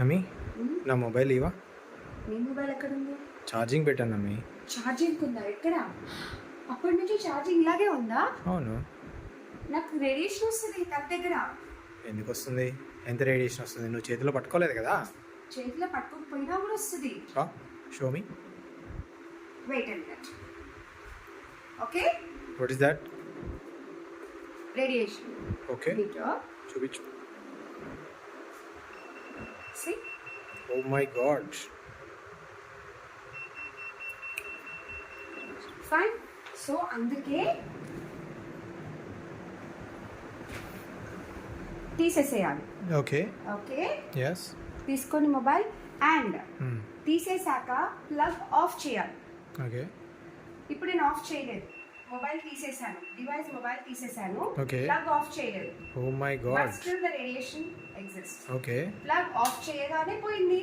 అమ్మి నా మొబైల్ ఇవా. నీ మొబైల్ ఎక్కడ ఉంది? ఛార్జింగ్ పెట్టాను అమ్మి. ఛార్జింగ్ ఉందా? ఎక్కడ? అప్పటి నుంచి ఛార్జింగ్ ఇలాగే ఉందా? అవును. నాకు రేడియేషన్ వస్తుంది తన దగ్గర. ఎందుకు వస్తుంది? ఎంత రేడియేషన్ వస్తుంది? నువ్వు చేతిలో పట్టుకోలేదు కదా. చేతిలో పట్టుకోకపోయినా కూడా వస్తుంది. Show me. Wait and minute. Okay, what is that? Radiation. Okay, meter చూపించు. See? Oh my god. Fine. So అందుకే తీసేసేయాలి. ఓకే. Okay, yes. తీసుకొని మొబైల్ అండ్ తీసేసాక ప్లగ్ ఆఫ్ చేయాలి. ఓకే. ఇప్పుడు నేను ఆఫ్ చేయలేదు, మొబైల్ తీసేసాను, డివైస్ మొబైల్ తీసేసాను, Okay. ప్లగ్ ఆఫ్ చేయలేదు. Oh my but god. Still the radiation exist. Okay. Plug off చేయగానే పోయింది.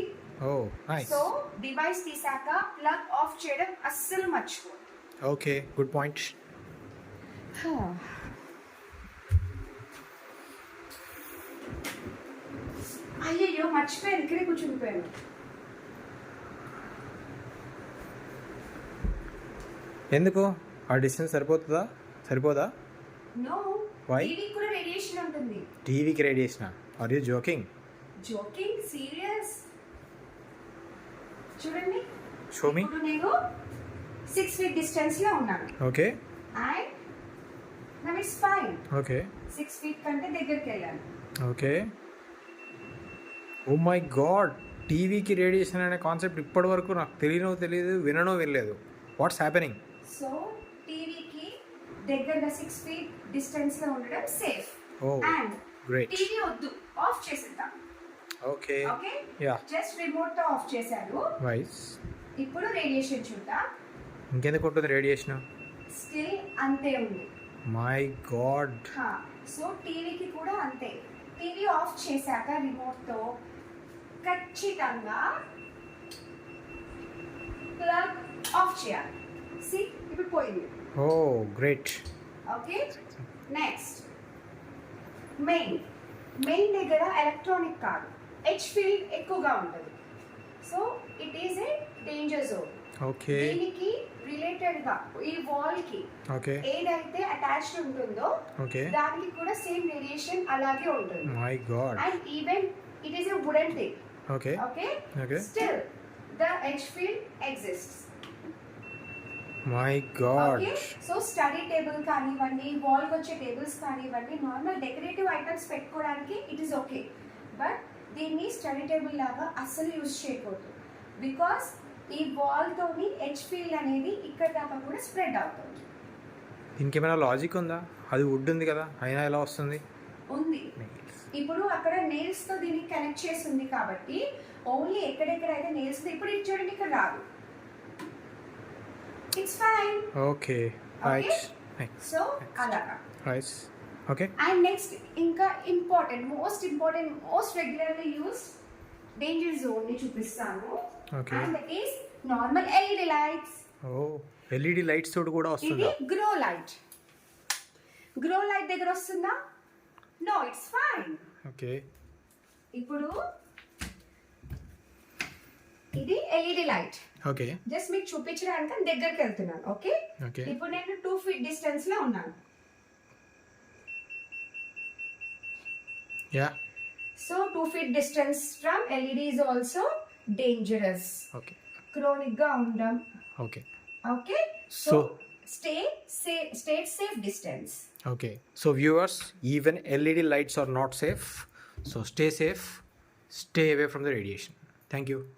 Oh, nice. సో డివైస్ తీసాక ప్లగ్ ఆఫ్ చేయడం అస్సలు మర్చిపో. Okay, good point. అయ్యయ్యో మర్చిపోయాను, ఇక్కడే కూర్చుండిపోయాను. ఎందుకు? ఆ డిస్టెన్స్ సరిపోదా? No, Why? టీవీ కూడా రేడియేషన్ ఉంటుంది. టీవీకి రేడియేషనా? Are you joking? Joking, serious. చూడండి, షో మీ. ఇప్పుడు నేను 6 feet డిస్టెన్స్ లో ఉన్నాను okay. And now it's fine. Okay. 6 feet కంటే దగ్గరికి వెళ్ళాను. ఓకే. ఓ మై గాడ్, టీవీకి రేడియేషన్ అనే కాన్సెప్ట్ ఇప్పటి వరకు నాకు తెలియదు, వినలేదు. What's happening? సో టీవీకి దగ్గరగా 6 feet డిస్టెన్స్ లో ఉండడం safe. Oh, and great. TV వద్దు, ఆఫ్ చేసేద్దాం. Okay. Okay, yeah. Just remote తో ఆఫ్ చేశాను. వైస్. ఇప్పుడు రేడియేషన్ చూద్దాం. ఇంకెందుకు ఉంటుంది రేడియేషన్? స్టిల్ అంతే ఉంది. My God. సో టీవీకి కూడా అంతే. టీవీ ఆఫ్ చేశాక రిమోట్ తో ఖచ్చితంగా ప్లగ్ ఆఫ్ చేయాలి. సి, ఇప్పుడు పోయింది. ఓ గ్రేట్. ఓకే, నెక్స్ట్ మెయిన్ దగ్గర ఎలక్ట్రానిక్ కాదు, హెచ్ ఫీల్డ్ ఎక్కువగా ఉంటుంది. So it is a danger zone. Okay. దీనికి రిలేటెడ్ గా ఈ వాల్ కి ఓకే. ఏదైతే అటాచ్డ్ ఉంటుందో ఓకే. దానికి కూడా సేమ్ రేడియేషన్ అలాగే ఉంటుంది. My God. And even it is a wooden thing. Okay. Okay, okay. Still the H field exists. My God. Okay, so study table కానివ్వండి, వాల్ వచ్చే టేబుల్స్ కానివ్వండి, నార్మల్ డెకరేటివ్ ఐటమ్స్ పెట్టుకోవడానికి it is okay. But దీన్ని study table లాగా అస్సలు use చేయకూడదు. Because ఈ wall తోని హెచ్ ఫీల్డ్ అనేది ఇక్కడ దాకా కూడా స్ప్రెడ్ అవుతుంది. దీనికి ఏమైనా లాజిక్ ఉందా? అది వుడ్ ఉంది కదా, అయినా ఎలా వస్తుంది? ఉంది. ఇప్పుడు అక్కడ నెయిల్స్ తో దీన్ని కనెక్ట్ చేసి ఉంది కాబట్టి ఓన్లీ ఎక్కడెక్కడైతే నెయిల్స్ ఇప్పుడు ఇది చూడండి, ఇక్కడ రాదు. It's fine. Okay. Right. So అలాగా. రైట్. ఓకే. అండ్ నెక్స్ట్ ఇంకా most important most regularly use danger zone ని చూపిస్తాను. Okay. And that is normal LED lights. ఓ, ఎల్ఈడి లైట్స్ తోటి కూడా ఇది వస్తుందా? గ్రో లైట్ దగ్గర వస్తుందా? No, it's fine. ఓకే. ఇప్పుడు ఇది ఎల్ఈడి లైట్. ఓకే. జస్ట్ మీకు చూపించడానికి దగ్గరికి వెళ్తున్నాను. Okay, okay. ఇప్పుడు నేను 2 feet డిస్టెన్స్ లో ఉన్నాను. Yeah. So 2 feet distance from LED is also dangerous. Okay. Chronic గా ఉండడం. Okay. Okay, so So stay safe distance. okay, so viewers, even LED lights are not safe, so stay safe, stay away from the radiation. Thank you.